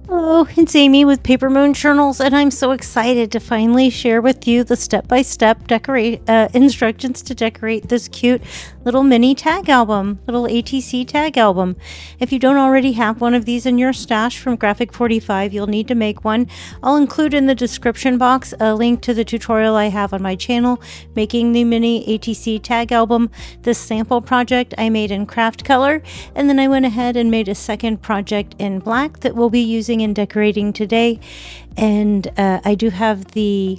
Hello, it's Amy with Paper Moon Journals, and I'm so excited to finally share with you the step-by-step instructions to decorate this cute little mini tag album, little ATC tag album. If you don't already have one of these in your stash from Graphic 45, you'll need to make one. I'll include in the description box a link to the tutorial I have on my channel, making the mini ATC tag album. This sample project I made in craft color, and then I went ahead and made a second project in black that we'll be using in decorating today. And I do have the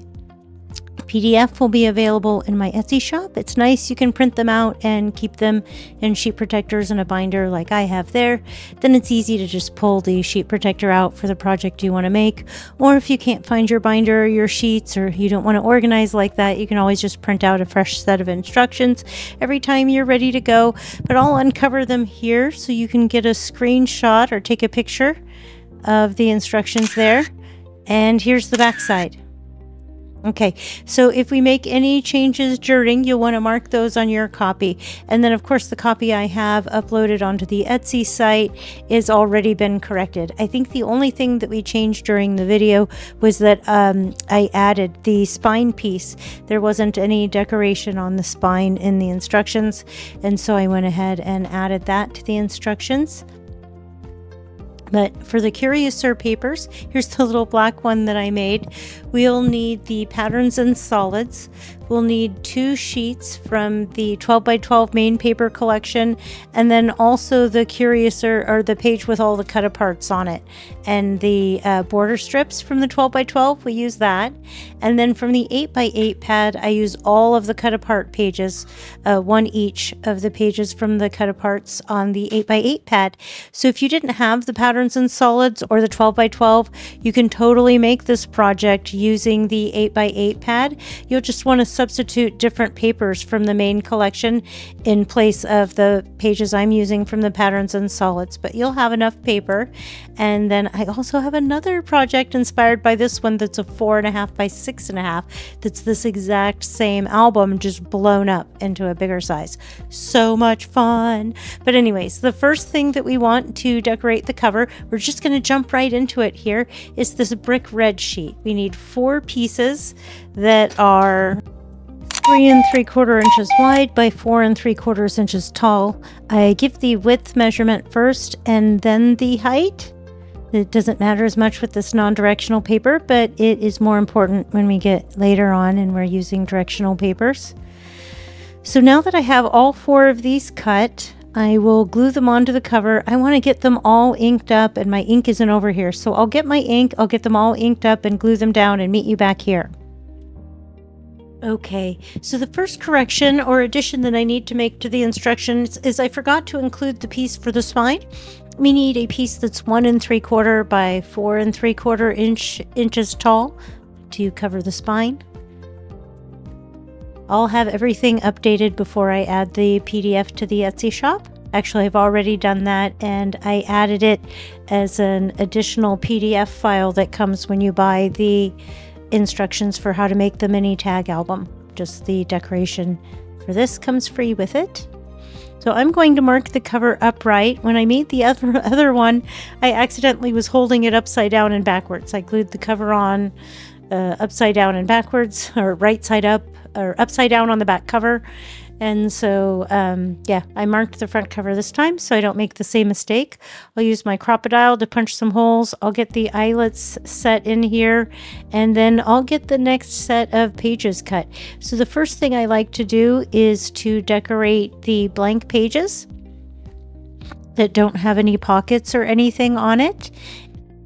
PDF will be available in my Etsy shop. It's nice, you can print them out and keep them in sheet protectors in a binder like I have there. Then it's easy to just pull the sheet protector out for the project you want to make. Or if you can't find your binder or your sheets, or you don't want to organize like that, you can always just print out a fresh set of instructions every time you're ready to go. But I'll uncover them here so you can get a screenshot or take a picture of the instructions there. And here's the back side. Okay, so if we make any changes during, you'll want to mark those on your copy. And then of course the copy I have uploaded onto the Etsy site is already been corrected. I think the only thing that we changed during the video was that I added the spine piece. There wasn't any decoration on the spine in the instructions, and so I went ahead and added that to the instructions. But for the Curiouser papers, here's the little black one that I made. We'll need the patterns and solids. We'll need 2 sheets from the 12 by 12 main paper collection, and then also the Curiouser, or the page with all the cut aparts on it, and the border strips from the 12 by 12. We use that. And then from the 8 by 8 pad, I use all of the cut apart pages, 1 each of the pages from the cut aparts on the 8 by 8 pad. So if you didn't have the patterns and solids or the 12 by 12, you can totally make this project using the 8 by 8 pad. You'll just want to substitute different papers from the main collection in place of the pages I'm using from the patterns and solids, but you'll have enough paper. And then I also have another project inspired by this one that's a 4.5 by 6.5. That's this exact same album, just blown up into a bigger size. So much fun. But anyways, the first thing that we want to decorate the cover, we're just going to jump right into it here, is this brick red sheet. We need 4 pieces that are 3 3/4 inches wide by 4 3/4 inches tall. I give the width measurement first and then the height. It doesn't matter as much with this non-directional paper, but it is more important when we get later on and we're using directional papers. So now that I have all 4 of these cut, I will glue them onto the cover. I want to get them all inked up, and my ink isn't over here. So I'll get my ink, I'll get them all inked up and glue them down and meet you back here. Okay, so the first correction or addition that I need to make to the instructions is I forgot to include the piece for the spine. We need a piece that's 1 3/4 by 4 3/4 inches tall to cover the spine. I'll have everything updated before I add the PDF to the Etsy shop. Actually, I've already done that, and I added it as an additional PDF file that comes when you buy the instructions for how to make the mini tag album. Just the decoration for this comes free with it. So I'm going to mark the cover upright. When I made the other one, I accidentally was holding it upside down and backwards. I glued the cover on upside down and backwards, or right side up, or upside down on the back cover. And so, yeah, I marked the front cover this time so I don't make the same mistake. I'll use my Crop-A-Dile to punch some holes. I'll get the eyelets set in here, and then I'll get the next set of pages cut. So the first thing I like to do is to decorate the blank pages that don't have any pockets or anything on it.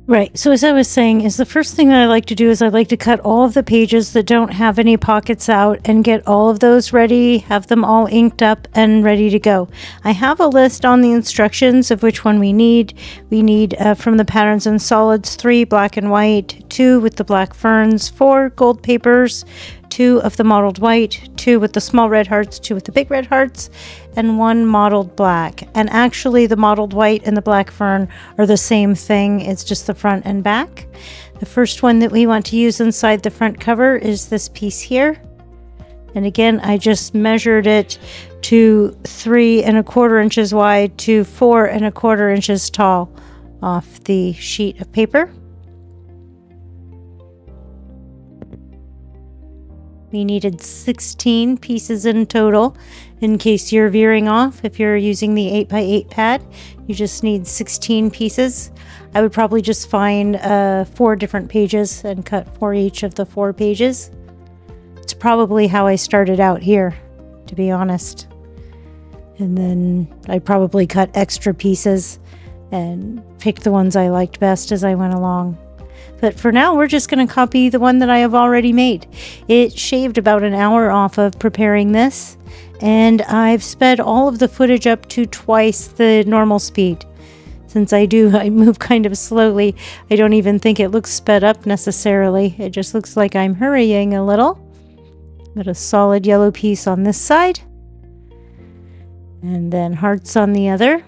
Right, so as I was saying, is the first thing that I like to do is I like to cut all of the pages that don't have any pockets out and get all of those ready, have them all inked up and ready to go. I have a list on the instructions of which one we need. We need from the patterns and solids 3 black and white, 2 with the black ferns, 4 gold papers, 2 of the mottled white, 2 with the small red hearts, 2 with the big red hearts, and 1 mottled black. And actually the mottled white and the black fern are the same thing. It's just the front and back. The first one that we want to use inside the front cover is this piece here. And again, I just measured it to 3 1/4 inches wide to 4 1/4 inches tall off the sheet of paper. We needed 16 pieces in total. In case you're veering off, if you're using the 8x8 pad, you just need 16 pieces. I would probably just find 4 different pages and cut for each of the 4 pages. It's probably how I started out here, to be honest. And then I probably cut extra pieces and picked the ones I liked best as I went along. But for now, we're just going to copy the one that I have already made. It shaved about an hour off of preparing this, and I've sped all of the footage up to twice the normal speed. Since I move kind of slowly, I don't even think it looks sped up necessarily. It just looks like I'm hurrying a little. Got a solid yellow piece on this side, and then hearts on the other.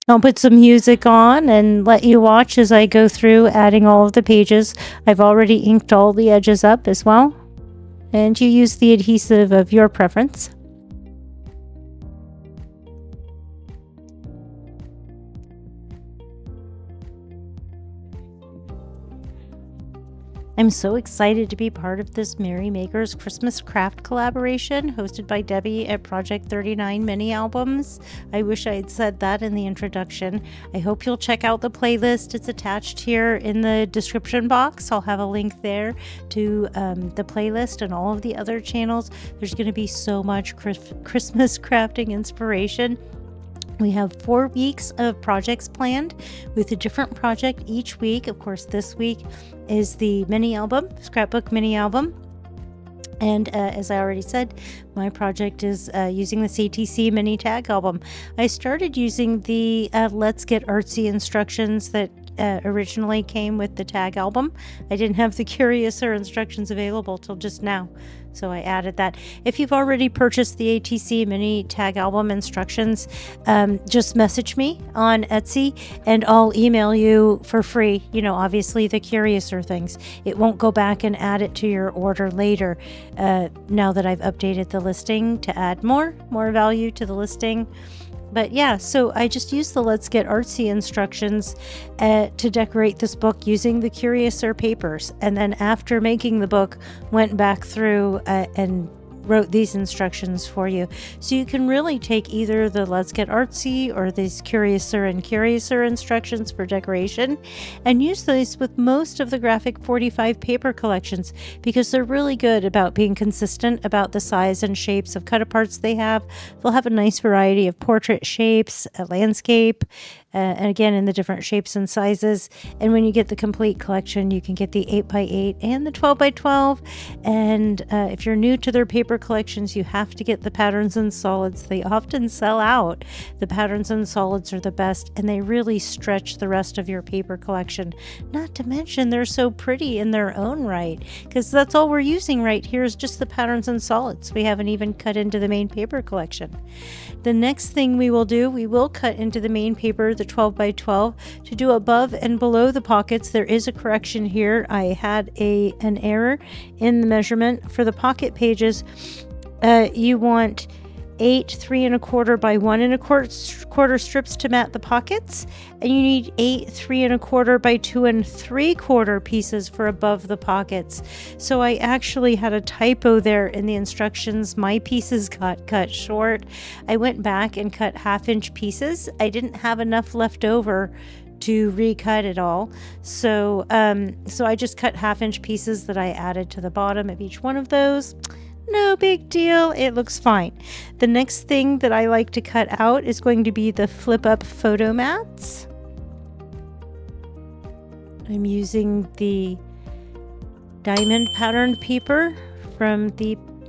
I'll put some music on and let you watch as I go through adding all of the pages. I've already inked all the edges up as well. And you use the adhesive of your preference. I'm so excited to be part of this Merry Makers Christmas craft collaboration hosted by Debbie at Project 39 Mini Albums. I wish I had said that in the introduction. I hope you'll check out the playlist. It's attached here in the description box. I'll have a link there to the playlist and all of the other channels. There's going to be so much Christmas crafting inspiration. We have 4 weeks of projects planned with a different project each week. Of course, this week is the mini album, scrapbook mini album. And as I already said, my project is using this ATC mini tag album. I started using the Let's Get Artsy instructions that originally came with the tag album. I didn't have the Curiouser instructions available till just now, so I added that. If you've already purchased the ATC mini tag album instructions, just message me on Etsy and I'll email you for free, obviously the Curiouser things. It won't go back and add it to your order later, now that I've updated the listing to add more value to the listing. But yeah, so I just used the Let's Get Artsy instructions to decorate this book using the Curiouser papers. And then after making the book, went back through and wrote these instructions for you. So you can really take either the Let's Get Artsy or these Curiouser and Curiouser instructions for decoration and use these with most of the Graphic 45 paper collections because they're really good about being consistent about the size and shapes of cut-aparts they have. They'll have a nice variety of portrait shapes, a landscape, and again in the different shapes and sizes. And when you get the complete collection, you can get the 8x8 and the 12x12. And if you're new to their paper collections, you have to get the patterns and solids. They often sell out. The patterns and solids are the best, and they really stretch the rest of your paper collection. Not to mention they're so pretty in their own right, because that's all we're using right here is just the patterns and solids. We haven't even cut into the main paper collection. The next thing we will do, we will cut into the main paper, the 12x12, to do above and below the pockets. There is a correction here. I had an error in the measurement for the pocket pages. You want 8 3 1/4 by 1 1/4 strips to mat the pockets, and you need 8 3 1/4 by 2 3/4 pieces for above the pockets. So I actually had a typo there in the instructions. My pieces got cut short. I went back and cut 1/2 inch pieces. I didn't have enough left over to recut it all, so I just cut 1/2 inch pieces that I added to the bottom of each one of those. No big deal, it looks fine. The next thing that I like to cut out is going to be the flip up photo mats. I'm using the diamond patterned paper from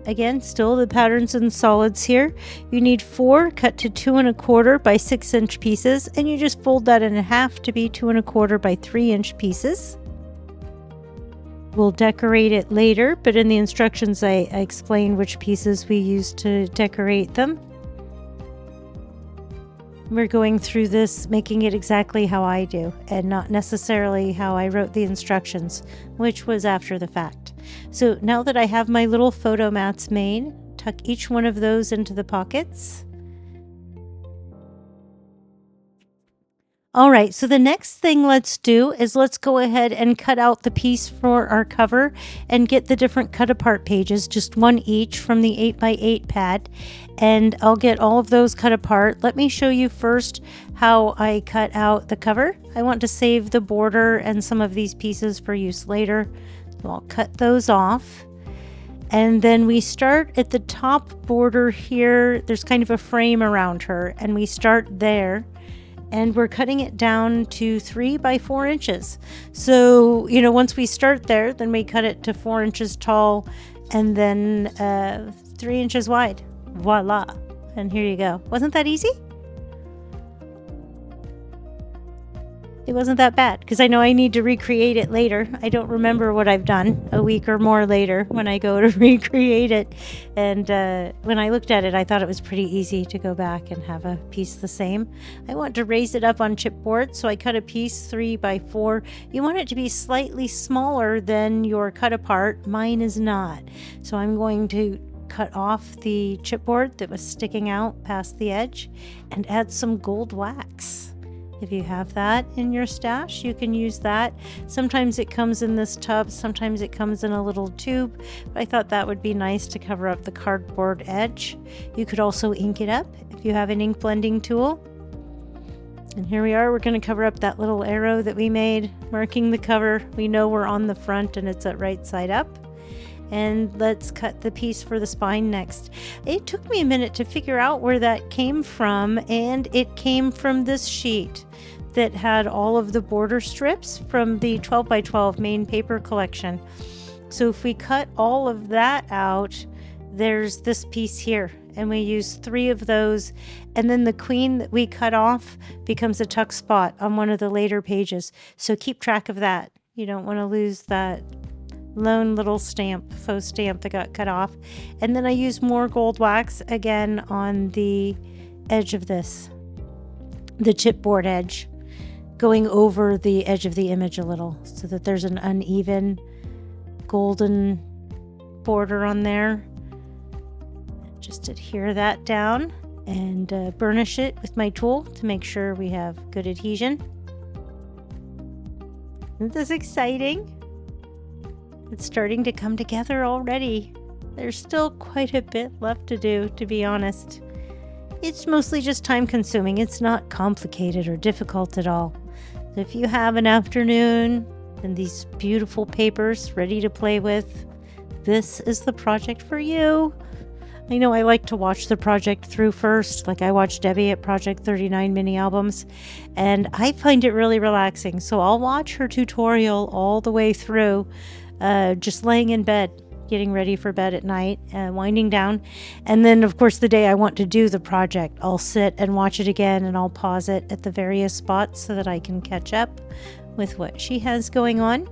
again, still the patterns and solids here. You need 4 cut to 2 1/4 by 6 inch pieces, and you just fold that in half to be 2 1/4 by 3 inch pieces. We'll decorate it later, but in the instructions I explain which pieces we use to decorate them. We're going through this, making it exactly how I do, and not necessarily how I wrote the instructions, which was after the fact. So now that I have my little photo mats made, tuck each one of those into the pockets. All right, so the next thing let's do is let's go ahead and cut out the piece for our cover and get the different cut apart pages, just one each from the 8x8 pad. And I'll get all of those cut apart. Let me show you first how I cut out the cover. I want to save the border and some of these pieces for use later. So I'll cut those off. And then we start at the top border here. There's kind of a frame around her, and we start there. And we're cutting it down to 3 by 4 inches. So, once we start there, then we cut it to 4 inches tall and then 3 inches wide. Voila. And here you go. Wasn't that easy? It wasn't that bad because I know I need to recreate it later. I don't remember what I've done a week or more later when I go to recreate it. And when I looked at it, I thought it was pretty easy to go back and have a piece the same. I want to raise it up on chipboard, so I cut a piece 3 by 4. You want it to be slightly smaller than your cut apart. Mine is not. So I'm going to cut off the chipboard that was sticking out past the edge and add some gold wax. If you have that in your stash, you can use that. Sometimes it comes in this tub, sometimes it comes in a little tube. But I thought that would be nice to cover up the cardboard edge. You could also ink it up if you have an ink blending tool. And here we are, we're going to cover up that little arrow that we made, marking the cover. We know we're on the front and it's at right side up. And let's cut the piece for the spine next. It took me a minute to figure out where that came from, and it came from this sheet that had all of the border strips from the 12 by 12 main paper collection. So if we cut all of that out, there's this piece here, and we use 3 of those, and then the queen that we cut off becomes a tuck spot on one of the later pages. So keep track of that. You don't want to lose that lone little stamp, faux stamp that got cut off. And then I use more gold wax again on the edge of this, the chipboard edge, going over the edge of the image a little so that there's an uneven golden border on there. Just adhere that down and burnish it with my tool to make sure we have good adhesion. Isn't this exciting? It's starting to come together already. There's still quite a bit left to do, to be honest. It's mostly just time consuming. It's not complicated or difficult at all. So if you have an afternoon and these beautiful papers ready to play with, this is the project for you. I know I like to watch the project through first, like I watched Debbie at Project 39 mini albums, and I find it really relaxing. So I'll watch her tutorial all the way through, just laying in bed, getting ready for bed at night, winding down. And then, of course, the day I want to do the project, I'll sit and watch it again, and I'll pause it at the various spots so that I can catch up with what she has going on.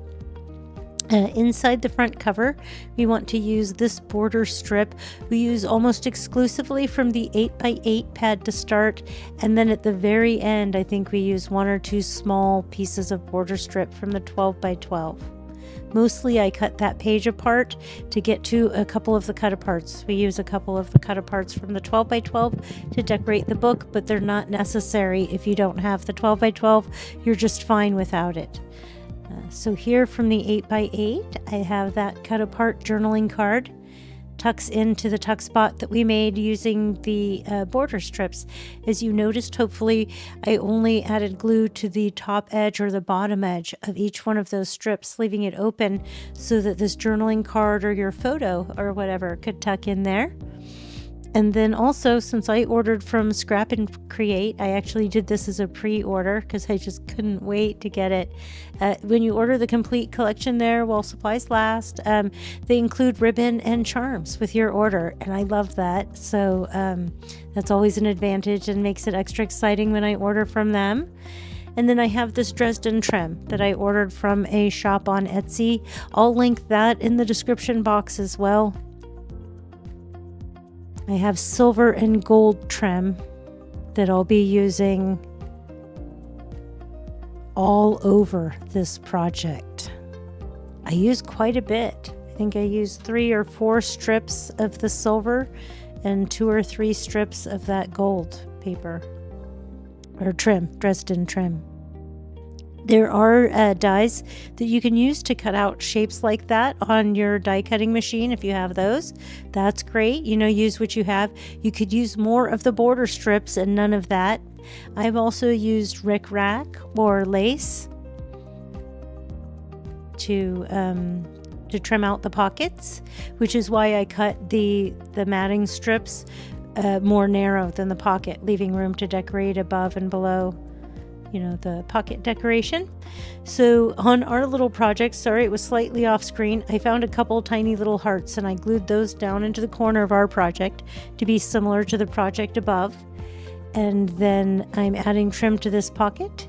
Inside the front cover, we want to use this border strip. We use almost exclusively from the 8x8 pad to start, and then at the very end, I think we use 1 or 2 small pieces of border strip from the 12 by 12. Mostly I cut that page apart to get to a couple of the cut aparts. We use a couple of the cut aparts from the 12 by 12 to decorate the book, but they're not necessary if you don't have the 12 by 12. You're just fine without it. So here from the 8x8, I have that cut apart journaling card. Tucks into the tuck spot that we made using the border strips. As you noticed, hopefully, I only added glue to the top edge or the bottom edge of each one of those strips, leaving it open so that this journaling card or your photo or whatever could tuck in there. And then also, since I ordered from Scrap and Create, I actually did this as a pre-order because I just couldn't wait to get it. When you order the complete collection there while supplies last, they include ribbon and charms with your order, and I love that. So that's always an advantage and makes it extra exciting when I order from them. And then I have this Dresden trim that I ordered from a shop on Etsy. I'll link that in the description box as well. I have silver and gold trim that I'll be using all over this project. I use quite a bit. I think I used 3 or 4 strips of the silver and 2 or 3 strips of that gold paper or trim, Dresden trim. There are dies that you can use to cut out shapes like that on your die cutting machine if you have those. That's great. Use what you have. You could use more of the border strips and none of that. I've also used rickrack or lace to trim out the pockets, which is why I cut the matting strips more narrow than the pocket, leaving room to decorate above and below the pocket decoration. So on our little project, sorry it was slightly off screen, I found a couple tiny little hearts and I glued those down into the corner of our project to be similar to the project above. And then I'm adding trim to this pocket.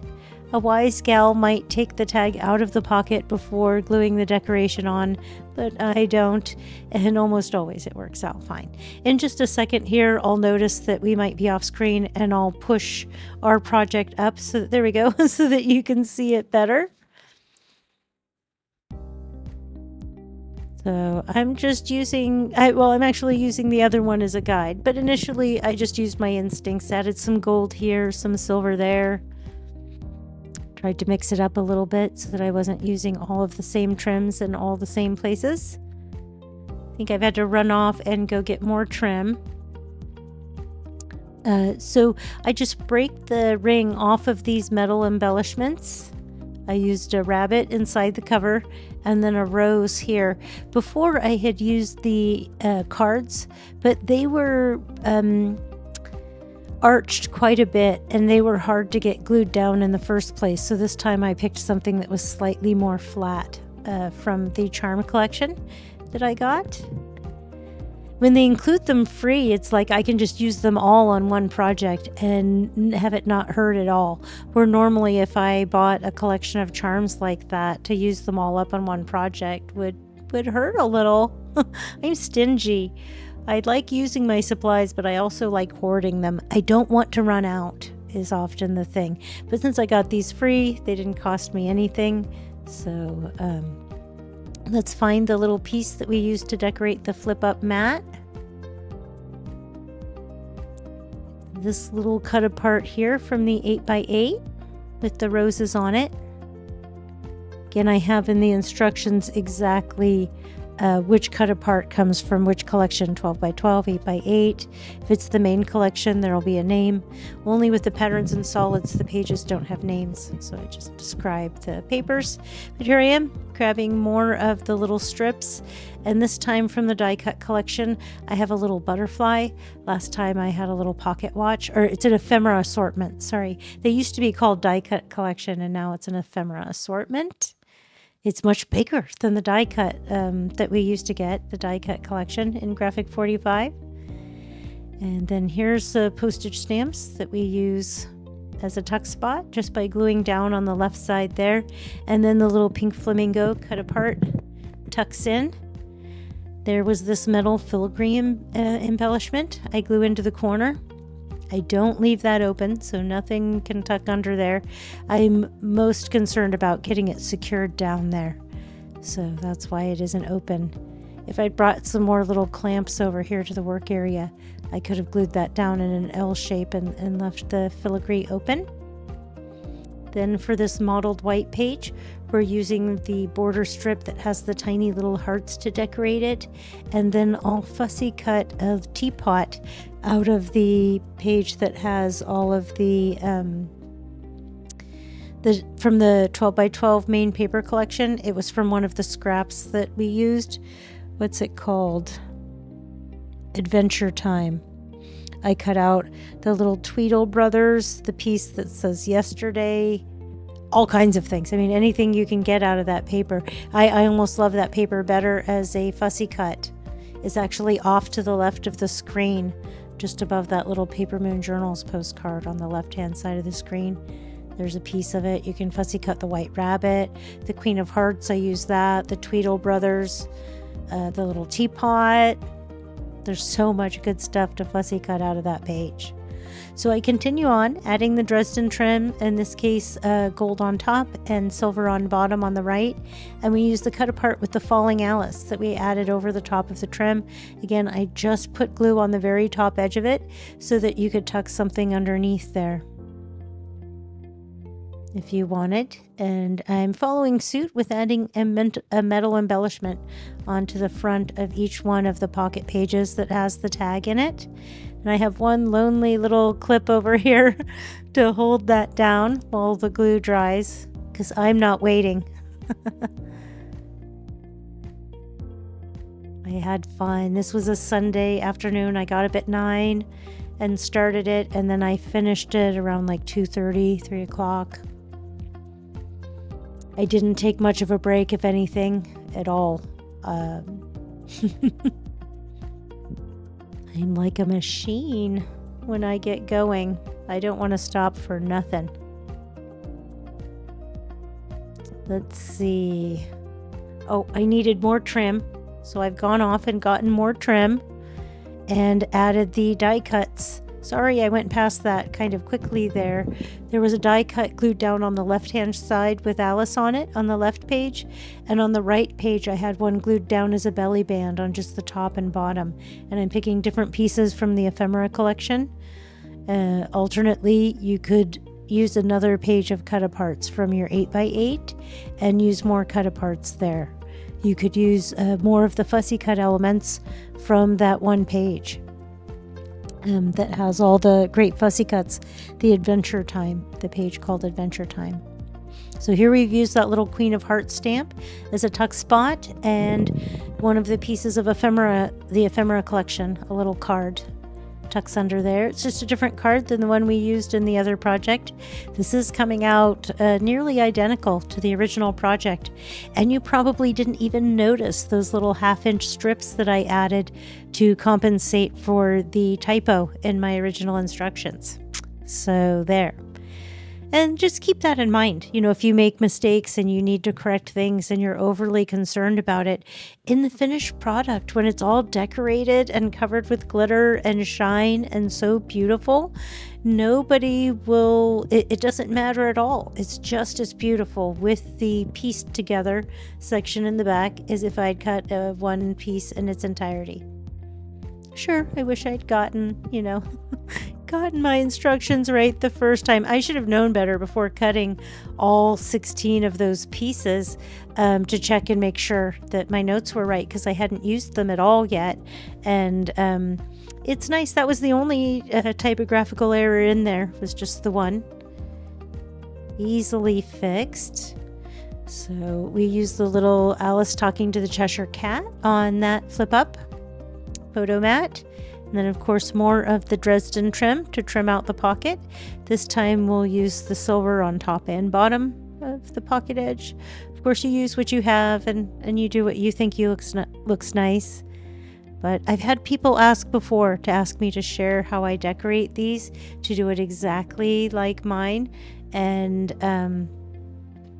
A wise gal might take the tag out of the pocket before gluing the decoration on, but I don't, and almost always it works out fine. In just a second here, I'll notice that we might be off screen and I'll push our project up, so there we go, so that you can see it better. So I'm just using, I'm actually using the other one as a guide, but initially I just used my instincts, added some gold here, some silver there. Tried to mix it up a little bit so that I wasn't using all of the same trims in all the same places. I think I've had to run off and go get more trim. So I just break the ring off of these metal embellishments. I used a rabbit inside the cover and then a rose here. Before I had used the cards, but they were arched quite a bit and they were hard to get glued down in the first place. So this time I picked something that was slightly more flat from the charm collection that I got. When they include them free, it's like I can just use them all on one project and have it not hurt at all. Where normally if I bought a collection of charms like that, to use them all up on one project would hurt a little. I'm stingy. I like using my supplies, but I also like hoarding them. I don't want to run out is often the thing. But since I got these free, they didn't cost me anything. So let's find the little piece that we used to decorate the flip-up mat. This little cut apart here from the 8x8 with the roses on it. Again, I have in the instructions exactly which cut apart comes from which collection, 12x12, 8x8. If it's the main collection, there'll be a name. Only with the patterns and solids, the pages don't have names, so I just describe the papers. But here I am, grabbing more of the little strips, and this time from the die cut collection, I have a little butterfly. Last time I had a little pocket watch, or it's an ephemera assortment, sorry. They used to be called die cut collection, and now it's an ephemera assortment. It's much bigger than the die cut that we used to get, the die cut collection in Graphic 45. And then here's the postage stamps that we use as a tuck spot just by gluing down on the left side there. And then the little pink flamingo cut apart tucks in. There was this metal filigree embellishment I glue into the corner. I don't leave that open, so nothing can tuck under there. I'm most concerned about getting it secured down there, so that's why it isn't open. If I'd brought some more little clamps over here to the work area, I could have glued that down in an L shape and left the filigree open. Then for this modeled white page, we're using the border strip that has the tiny little hearts to decorate it, and then I'll fussy cut a teapot out of the page that has all of the from the 12x12 main paper collection. It was from one of the scraps that we used. What's it called? Adventure Time. I cut out the little Tweedle Brothers, the piece that says yesterday, all kinds of things. I mean, anything you can get out of that paper. I almost love that paper better as a fussy cut. It's actually off to the left of the screen, just above that little Paper Moon Journals postcard on the left-hand side of the screen. There's a piece of it. You can fussy cut the White Rabbit, the Queen of Hearts, I use that, the Tweedle Brothers, the little teapot. There's so much good stuff to fussy cut out of that page. So I continue on, adding the Dresden trim, in this case gold on top and silver on bottom on the right. And we use the cut apart with the Falling Alice that we added over the top of the trim. Again, I just put glue on the very top edge of it so that you could tuck something underneath there. if you wanted. And I'm following suit with adding a metal embellishment onto the front of each one of the pocket pages that has the tag in it. And I have one lonely little clip over here to hold that down while the glue dries, because I'm not waiting. I had fun. This was a Sunday afternoon. I got up at 9 and started it, and then I finished it around like 2:30, 3 o'clock. I didn't take much of a break, if anything, at all. I'm like a machine when I get going. I don't want to stop for nothing. Let's see. Oh, I needed more trim. So I've gone off and gotten more trim and added the die cuts. Sorry, I went past that kind of quickly there. There was a die cut glued down on the left-hand side with Alice on it on the left page. And on the right page, I had one glued down as a belly band on just the top and bottom. And I'm picking different pieces from the ephemera collection. Alternately, you could use another page of cut-aparts from your 8x8 and use more cut-aparts there. You could use more of the fussy cut elements from that one page. That has all the great fussy cuts, the Adventure Time, the page called Adventure Time. So here we've used that little Queen of Hearts stamp as a tuck spot and one of the pieces of ephemera, the ephemera collection, a little card tucks under there. It's just a different card than the one we used in the other project. This is coming out nearly identical to the original project, and you probably didn't even notice those little 1/2-inch strips that I added to compensate for the typo in my original instructions. So there. And just keep that in mind. You know, if you make mistakes and you need to correct things and you're overly concerned about it, in the finished product, when it's all decorated and covered with glitter and shine and so beautiful, nobody will, it doesn't matter at all. It's just as beautiful with the pieced together section in the back as if I'd cut one piece in its entirety. Sure, I wish I'd gotten my instructions right the first time. I should have known better before cutting all 16 of those pieces to check and make sure that my notes were right, because I hadn't used them at all yet. And it's nice. That was the only typographical error in there, was just the one. Easily fixed. So we used the little Alice talking to the Cheshire Cat on that flip up photo mat. And then, of course, more of the Dresden trim to trim out the pocket. This time we'll use the silver on top and bottom of the pocket edge. Of course, you use what you have and you do what you think looks nice. But I've had people ask before to ask me to share how I decorate these, to do it exactly like mine. And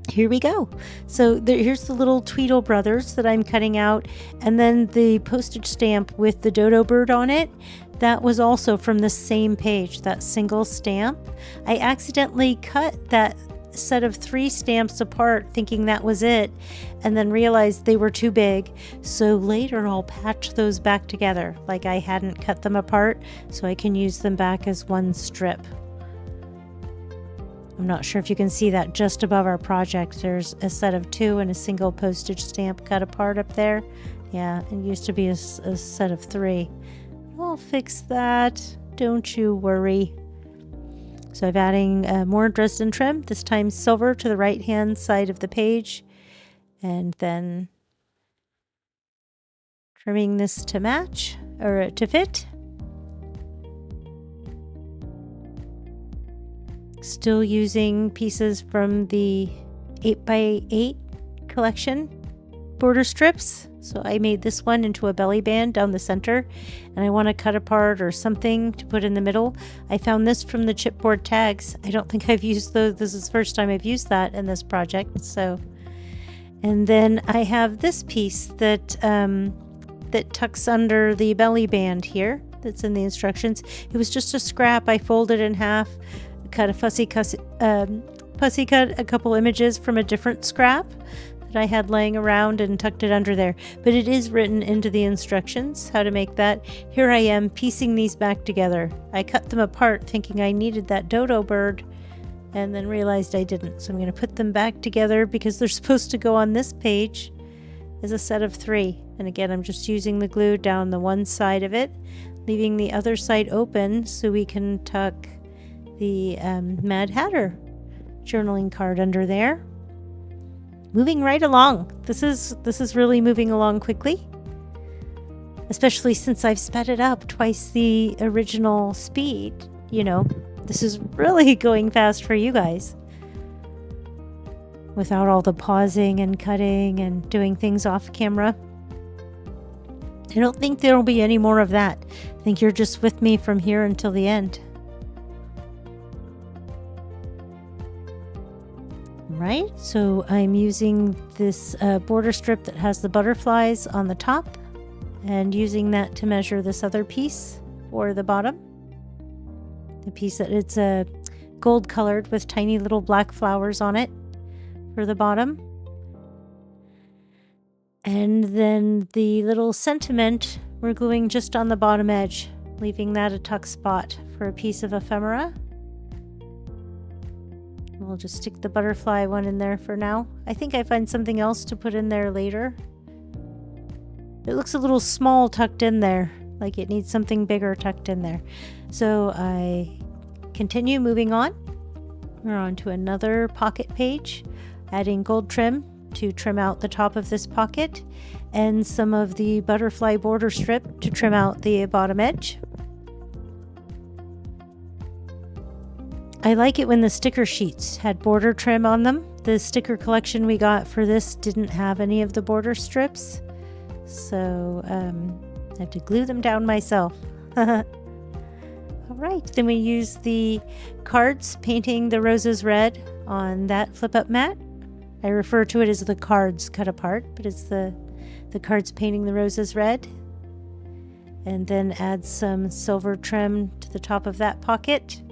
here we go. So here's the little Tweedle Brothers that I'm cutting out, and then the postage stamp with the dodo bird on it. That was also from the same page, that single stamp. I accidentally cut that set of 3 stamps apart thinking that was it, and then realized they were too big. So later I'll patch those back together like I hadn't cut them apart, so I can use them back as one strip. I'm not sure if you can see that just above our project. There's a set of 2 and a single postage stamp cut apart up there. Yeah, it used to be a set of 3. I'll fix that. Don't you worry. So I'm adding more Dresden trim, this time silver to the right-hand side of the page. And then trimming this to match, or to fit. Still using pieces from the 8x8 collection border strips. So I made this one into a belly band down the center, and I want to cut apart or something to put in the middle. I found this from the chipboard tags. I don't think I've used those. This is the first time I've used that in this project. So, and then I have this piece that that tucks under the belly band here. That's in the instructions. It was just a scrap. I folded in half. Cut a fussy cut a couple images from a different scrap that I had laying around and tucked it under there. But it is written into the instructions how to make that. Here I am piecing these back together. I cut them apart thinking I needed that dodo bird, and then realized I didn't. So I'm going to put them back together because they're supposed to go on this page as a set of 3. And again, I'm just using the glue down the one side of it, leaving the other side open so we can tuck the Mad Hatter journaling card under there. Moving right along. This is really moving along quickly, especially since I've sped it up twice the original speed. You know, this is really going fast for you guys without all the pausing and cutting and doing things off camera. I don't think there will be any more of that. I think you're just with me from here until the end. Right, so I'm using this border strip that has the butterflies on the top and using that to measure this other piece for the bottom. The piece that it's gold colored with tiny little black flowers on it for the bottom. And then the little sentiment we're gluing just on the bottom edge, leaving that a tuck spot for a piece of ephemera. We'll just stick the butterfly one in there for now. I think I find something else to put in there later. It looks a little small tucked in there, like it needs something bigger tucked in there. So I continue moving on. We're on to another pocket page, adding gold trim to trim out the top of this pocket and some of the butterfly border strip to trim out the bottom edge. I like it when the sticker sheets had border trim on them. The sticker collection we got for this didn't have any of the border strips, so I have to glue them down myself. All right, then we use the cards painting the roses red on that flip up mat. I refer to it as the cards cut apart, but it's the cards painting the roses red. And then add some silver trim to the top of that pocket.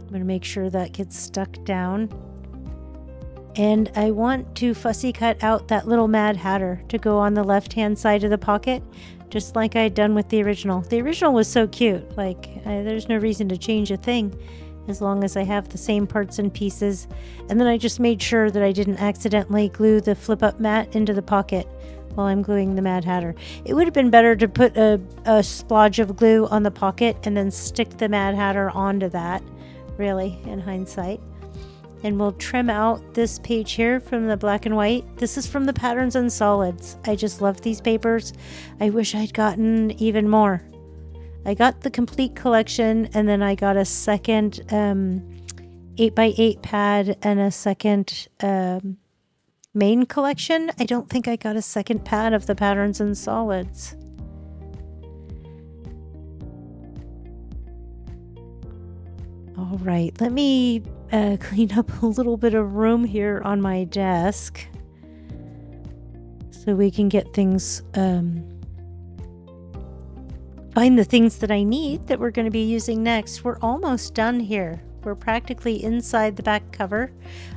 I'm going to make sure that gets stuck down. And I want to fussy cut out that little Mad Hatter to go on the left-hand side of the pocket, just like I had done with the original. The original was so cute, like there's no reason to change a thing as long as I have the same parts and pieces. And then I just made sure that I didn't accidentally glue the flip-up mat into the pocket while I'm gluing the Mad Hatter. It would have been better to put a splodge of glue on the pocket and then stick the Mad Hatter onto that, really, in hindsight. And we'll trim out this page here from the black and white. This is from the Patterns and Solids. I just love these papers. I wish I'd gotten even more. I got the complete collection, and then I got a second 8x8 pad and a second main collection. I don't think I got a second pad of the Patterns and Solids. All right, let me clean up a little bit of room here on my desk so we can get things, find the things that I need that we're going to be using next. We're almost done here. We're practically inside the back cover.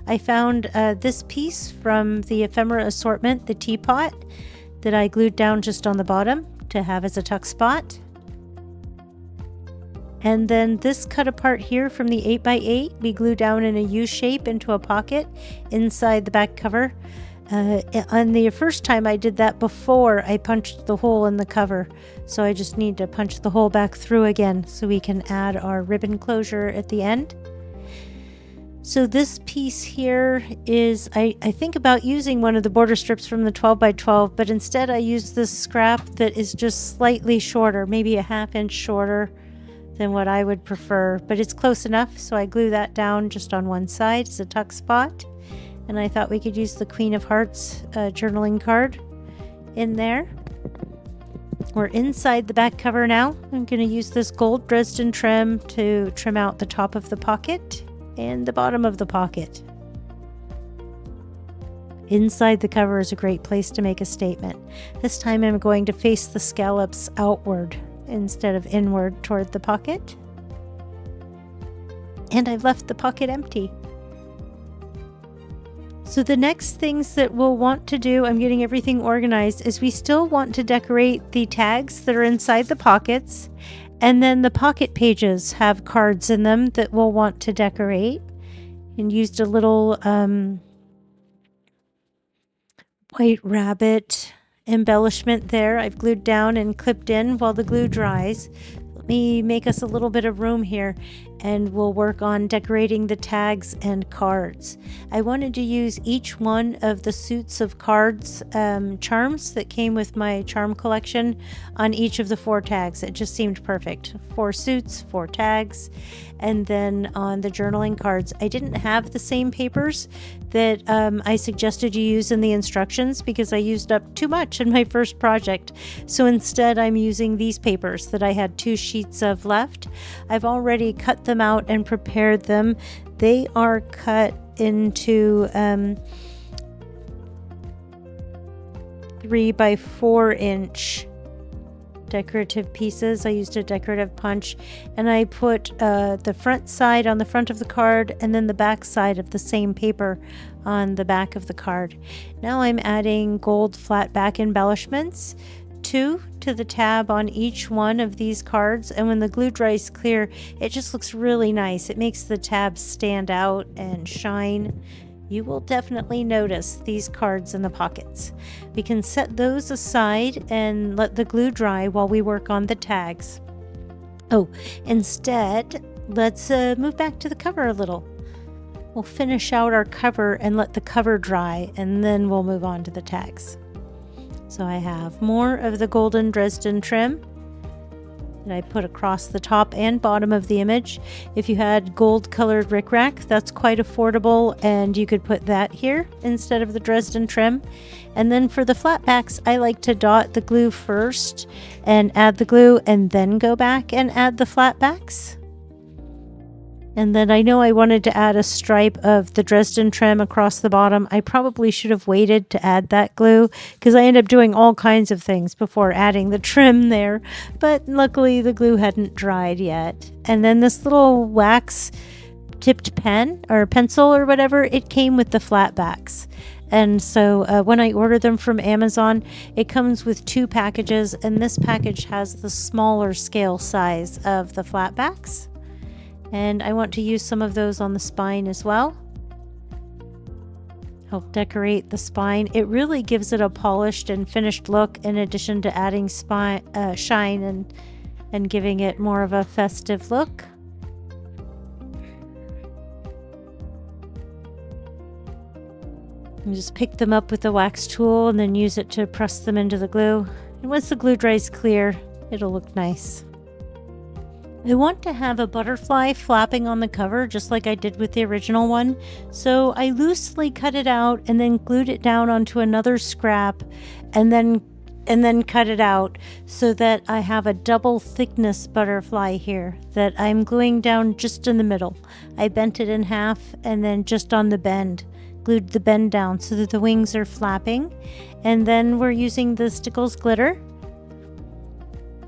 I found this piece from the ephemera assortment, the teapot, that I glued down just on the bottom to have as a tuck spot. And then this cut apart here from the 8x8, we glue down in a U shape into a pocket inside the back cover. On the first time I did that before I punched the hole in the cover. So I just need to punch the hole back through again so we can add our ribbon closure at the end. So this piece here is, I think about using one of the border strips from the 12x12, but instead I use this scrap that is just slightly shorter, maybe a ½ inch shorter than what I would prefer, but it's close enough, so I glue that down just on one side as a tuck spot. And I thought we could use the Queen of Hearts journaling card in there. We're inside the back cover now. I'm going to use this gold Dresden trim to trim out the top of the pocket and the bottom of the pocket. Inside the cover is a great place to make a statement. This time I'm going to face the scallops outward instead of inward toward the pocket. And I've left the pocket empty. So the next things that we'll want to do, I'm getting everything organized, is we still want to decorate the tags that are inside the pockets. And then the pocket pages have cards in them that we'll want to decorate, and used a little white rabbit embellishment there. I've glued down and clipped in while the glue dries. Let me make us a little bit of room here, and we'll work on decorating the tags and cards. I wanted to use each one of the suits of cards charms that came with my charm collection on each of the 4 tags. It just seemed perfect. 4 suits, 4 tags. And then on the journaling cards, I didn't have the same papers that I suggested you use in the instructions because I used up too much in my first project. So instead, I'm using these papers that I had 2 sheets of left. I've already cut them out and prepared them. They are cut into 3 by 4 inch decorative pieces. I used a decorative punch, and I put the front side on the front of the card and then the back side of the same paper on the back of the card. Now I'm adding gold flat back embellishments, 2 to the tab on each one of these cards, and when the glue dries clear, it just looks really nice. It makes the tabs stand out and shine. You will definitely notice these cards in the pockets. We can set those aside and let the glue dry while we work on the tags. Oh, instead, let's move back to the cover a little. We'll finish out our cover and let the cover dry, and then we'll move on to the tags. So I have more of the golden Dresden trim that I put across the top and bottom of the image. If you had gold colored rickrack, that's quite affordable, and you could put that here instead of the Dresden trim. And then for the flat backs, I like to dot the glue first and add the glue, and then go back and add the flat backs. And then I know I wanted to add a stripe of the Dresden trim across the bottom. I probably should have waited to add that glue because I ended up doing all kinds of things before adding the trim there. But luckily the glue hadn't dried yet. And then this little wax tipped pen or pencil or whatever, it came with the flat backs. And so when I ordered them from Amazon, it comes with 2 packages, and this package has the smaller scale size of the flat backs. And I want to use some of those on the spine as well. Help decorate the spine. It really gives it a polished and finished look, in addition to adding shine and giving it more of a festive look. And just pick them up with the wax tool and then use it to press them into the glue. And once the glue dries clear, it'll look nice. I want to have a butterfly flapping on the cover just like I did with the original one, so I loosely cut it out and then glued it down onto another scrap and then cut it out so that I have a double thickness butterfly here that I'm gluing down just in the middle. I bent it in half and then just on the bend, glued the bend down so that the wings are flapping. And then we're using the Stickles glitter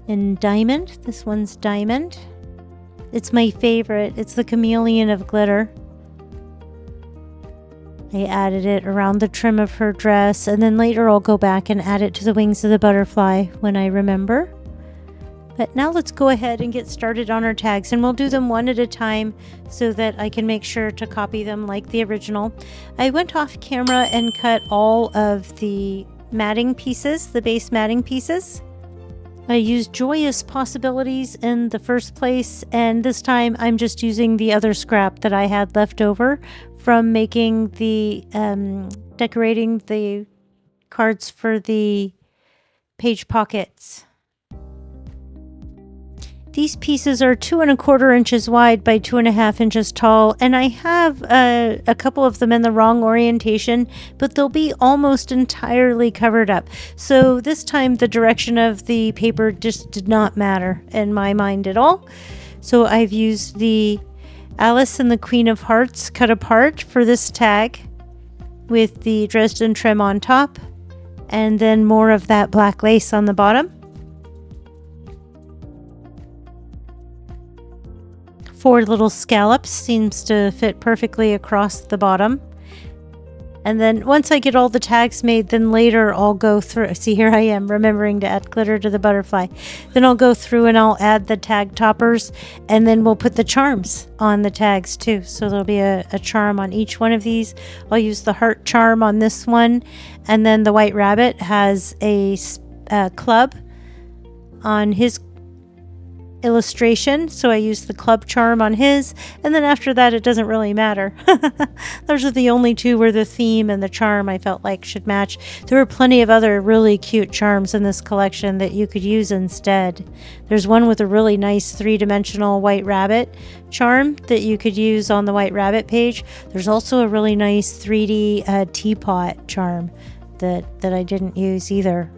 in diamond. This one's diamond. It's my favorite. It's the chameleon of glitter. I added it around the trim of her dress, and then later I'll go back and add it to the wings of the butterfly when I remember. But now let's go ahead and get started on our tags, and we'll do them one at a time so that I can make sure to copy them like the original. I went off camera and cut all of the matting pieces, the base matting pieces. I used Joyous Possibilities in the first place, and this time I'm just using the other scrap that I had left over from making the decorating the cards for the page pockets. These pieces are 2 1/4 inches wide by 2 1/2 inches tall, and I have a couple of them in the wrong orientation, but they'll be almost entirely covered up. So this time the direction of the paper just did not matter in my mind at all. So I've used the Alice and the Queen of Hearts cut apart for this tag with the Dresden trim on top, and then more of that black lace on the bottom. 4 little scallops seems to fit perfectly across the bottom. And then once I get all the tags made, then later I'll go through. See, here I am remembering to add glitter to the butterfly. Then I'll go through and I'll add the tag toppers, and then we'll put the charms on the tags too. So there'll be a charm on each one of these. I'll use the heart charm on this one, and then the white rabbit has a club on his illustration, so I use the club charm on his, and then after that it doesn't really matter. Those are the only two where the theme and the charm I felt like should match. There were plenty of other really cute charms in this collection that you could use instead. There's one with a really nice three-dimensional white rabbit charm that you could use on the white rabbit page. There's also a really nice 3D teapot charm that I didn't use either.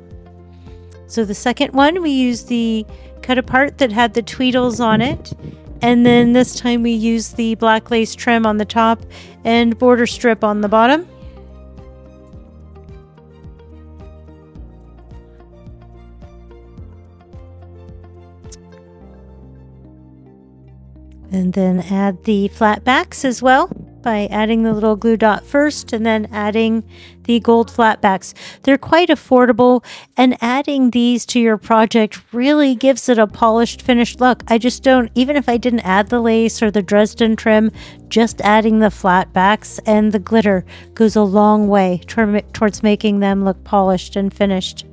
So the second one, we used the cut apart that had the Tweedles on it, and then this time we used the black lace trim on the top and border strip on the bottom. And then add the flat backs as well by adding the little glue dot first and then adding the gold flat backs. They're quite affordable, and adding these to your project really gives it a polished, finished look. I just don't, even if I didn't add the lace or the Dresden trim, just adding the flat backs and the glitter goes a long way towards making them look polished and finished.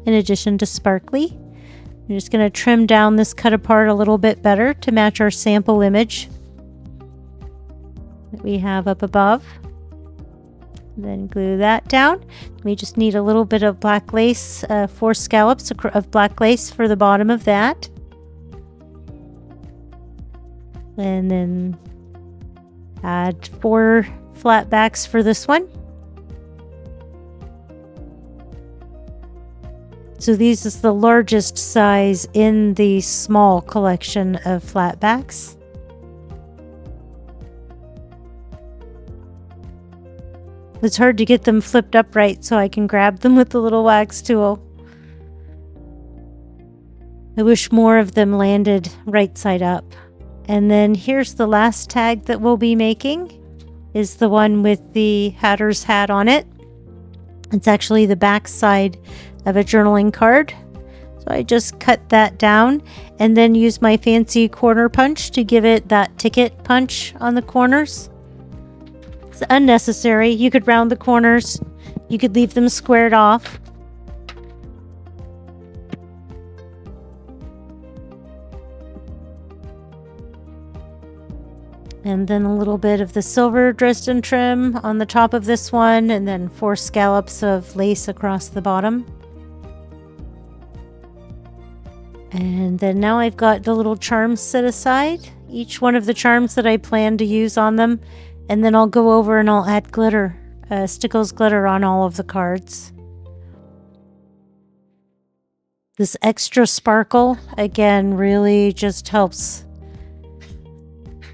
In addition to sparkly, I'm just going to trim down this cut apart a little bit better to match our sample image that we have up above. Then glue that down. We just need a little bit of black lace, 4 scallops of black lace for the bottom of that. And then add 4 flat backs for this one. So this is the largest size in the small collection of flat backs. It's hard to get them flipped upright so I can grab them with the little wax tool. I wish more of them landed right side up. And then here's the last tag that we'll be making, is the one with the Hatter's hat on it. It's actually the back side of a journaling card. So I just cut that down and then use my fancy corner punch to give it that ticket punch on the corners. It's unnecessary. You could round the corners. You could leave them squared off. And then a little bit of the silver Dresden trim on the top of this one, and then 4 scallops of lace across the bottom. And then now I've got the little charms set aside, each one of the charms that I plan to use on them, and then I'll go over and I'll add glitter, Stickles glitter on all of the cards. This extra sparkle, again, really just helps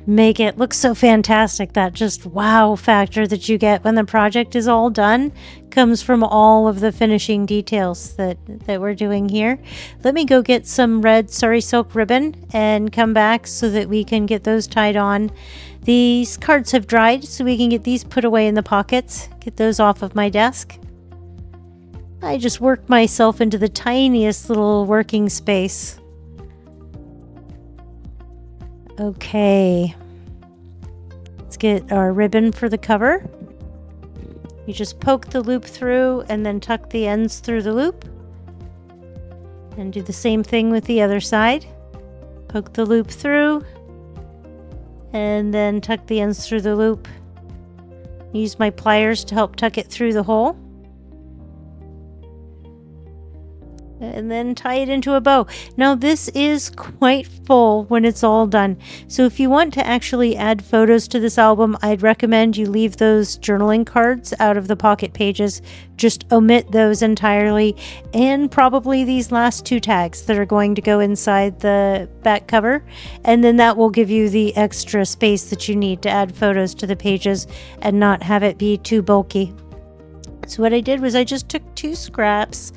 make it look so fantastic. That just wow factor that you get when the project is all done comes from all of the finishing details that we're doing here. Let me go get some red sari silk ribbon and come back so that we can get those tied on. These cards have dried, so we can get these put away in the pockets, get those off of my desk. I just worked myself into the tiniest little working space. Okay, let's get our ribbon for the cover. You just poke the loop through and then tuck the ends through the loop. And do the same thing with the other side. Poke the loop through and then tuck the ends through the loop. Use my pliers to help tuck it through the hole. And then tie it into a bow. Now this is quite full when it's all done. So if you want to actually add photos to this album, I'd recommend you leave those journaling cards out of the pocket pages. Just omit those entirely, and probably these last 2 tags that are going to go inside the back cover. And then that will give you the extra space that you need to add photos to the pages and not have it be too bulky. So what I did was I just took 2 scraps,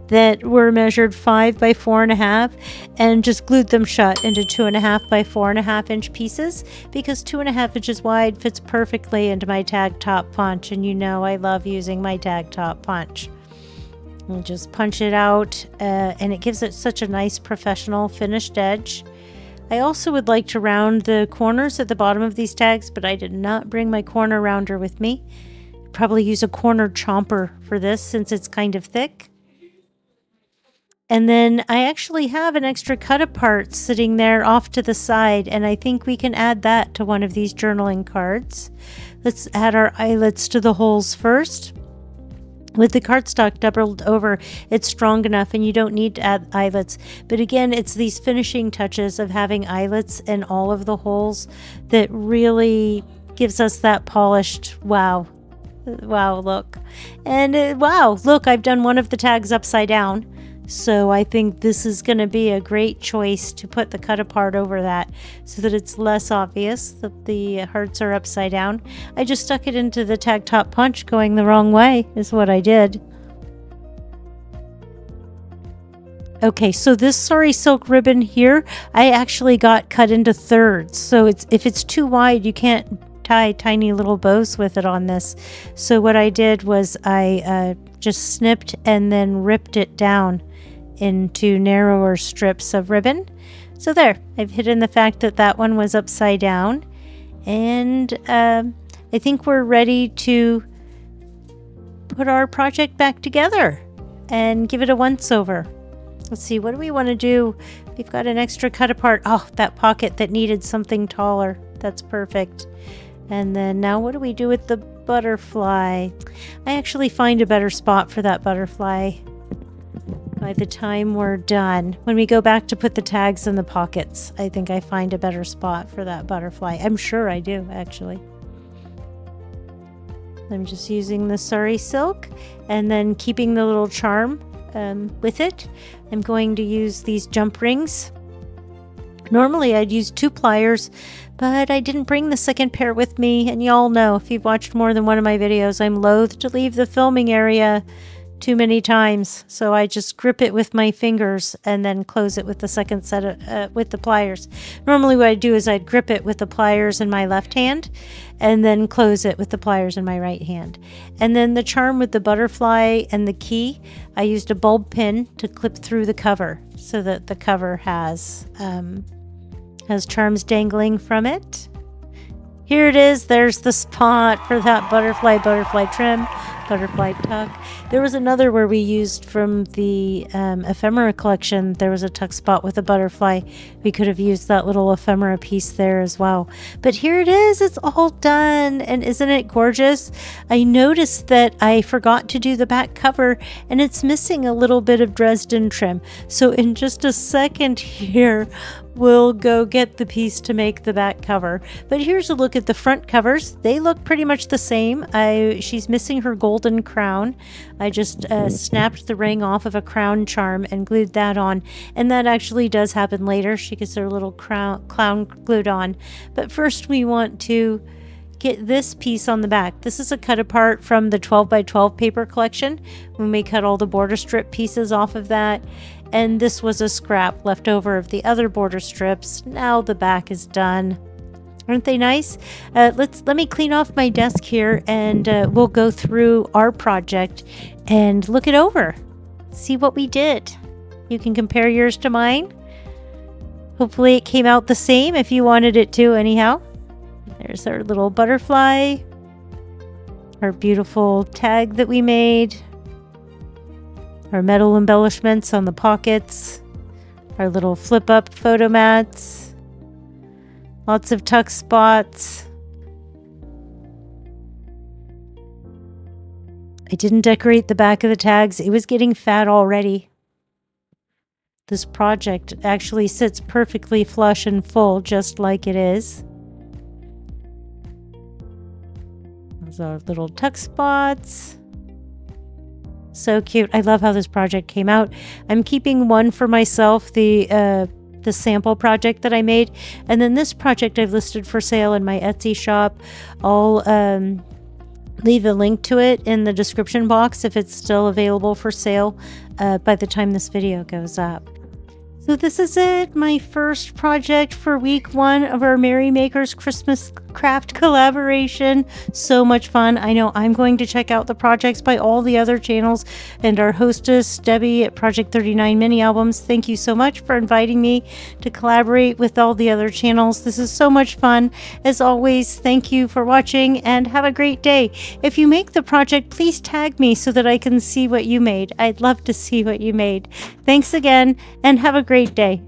that were measured 5 by 4.5 and just glued them shut into 2.5 by 4.5 inch pieces, because 2.5 inches wide fits perfectly into my tag top punch, and you know I love using my tag top punch. And just punch it out, and it gives it such a nice professional finished edge. I also would like to round the corners at the bottom of these tags, but I did not bring my corner rounder with me. Probably use a corner chomper for this since it's kind of thick. And then I actually have an extra cut apart sitting there off to the side, and I think we can add that to one of these journaling cards. Let's add our eyelets to the holes first. With the cardstock doubled over, it's strong enough and you don't need to add eyelets. But again, it's these finishing touches of having eyelets in all of the holes that really gives us that polished wow look. And wow, look, I've done one of the tags upside down. So I think this is going to be a great choice to put the cut apart over that so that it's less obvious that the hearts are upside down. I just stuck it into the tag top punch going the wrong way is what I did. Okay, so this sari silk ribbon here, I actually got cut into thirds. So if it's too wide, you can't tie tiny little bows with it on this. So what I did was I just snipped and then ripped it down into narrower strips of ribbon. So there, I've hidden the fact that that one was upside down, and I think we're ready to put our project back together and give it a once over. Let's see, what do we want to do? We've got an extra cut apart. Oh, that pocket that needed something taller. That's perfect. And then now what do we do with the butterfly? I actually find a better spot for that butterfly by the time we're done. When we go back to put the tags in the pockets, I think I find a better spot for that butterfly. I'm sure I do, actually. I'm just using the sari silk and then keeping the little charm with it. I'm going to use these jump rings. Normally I'd use 2 pliers, but I didn't bring the second pair with me, and y'all know if you've watched more than one of my videos, I'm loath to leave the filming area too many times, so I just grip it with my fingers and then close it with the second set of, with the pliers. Normally what I do is I'd grip it with the pliers in my left hand and then close it with the pliers in my right hand. And then the charm with the butterfly and the key, I used a bulb pin to clip through the cover so that the cover has charms dangling from it. Here it is. There's the spot for that butterfly trim, butterfly tuck. There was another where we used from the ephemera collection. There was a tuck spot with a butterfly. We could have used that little ephemera piece there as well. But here it is. It's all done. And isn't it gorgeous? I noticed that I forgot to do the back cover, and it's missing a little bit of Dresden trim. So in just a second here, we'll go get the piece to make the back cover. But here's a look at the front covers. They look pretty much the same. She's missing her golden crown. I just snapped the ring off of a crown charm and glued that on. And that actually does happen later. She gets her little clown glued on. But first we want to get this piece on the back. This is a cut apart from the 12 by 12 paper collection when we cut all the border strip pieces off of that. And this was a scrap left over of the other border strips. Now the back is done. Aren't they nice? Let me clean off my desk here, and we'll go through our project and look it over. See what we did. You can compare yours to mine. Hopefully it came out the same if you wanted it to anyhow. There's our little butterfly. Our beautiful tag that we made. Our metal embellishments on the pockets, our little flip-up photo mats, lots of tuck spots. I didn't decorate the back of the tags. It was getting fat already. This project actually sits perfectly flush and full, just like it is. Those are little tuck spots. So cute. I love how this project came out. I'm keeping one for myself, the sample project that I made, and then this project I've listed for sale in my Etsy shop. All leave a link to it in the description box if it's still available for sale by the time this video goes up. So this is it, my first project for week 1 of our Merry Makers Christmas craft collaboration. So much fun. I know I'm going to check out the projects by all the other channels, and our hostess Debbie at Project 39 Mini Albums, thank you so much for inviting me to collaborate with all the other channels. This is so much fun. As always, thank you for watching and have a great day. If you make the project, please tag me so that I can see what you made. I'd love to see what you made. Thanks again and have a great day.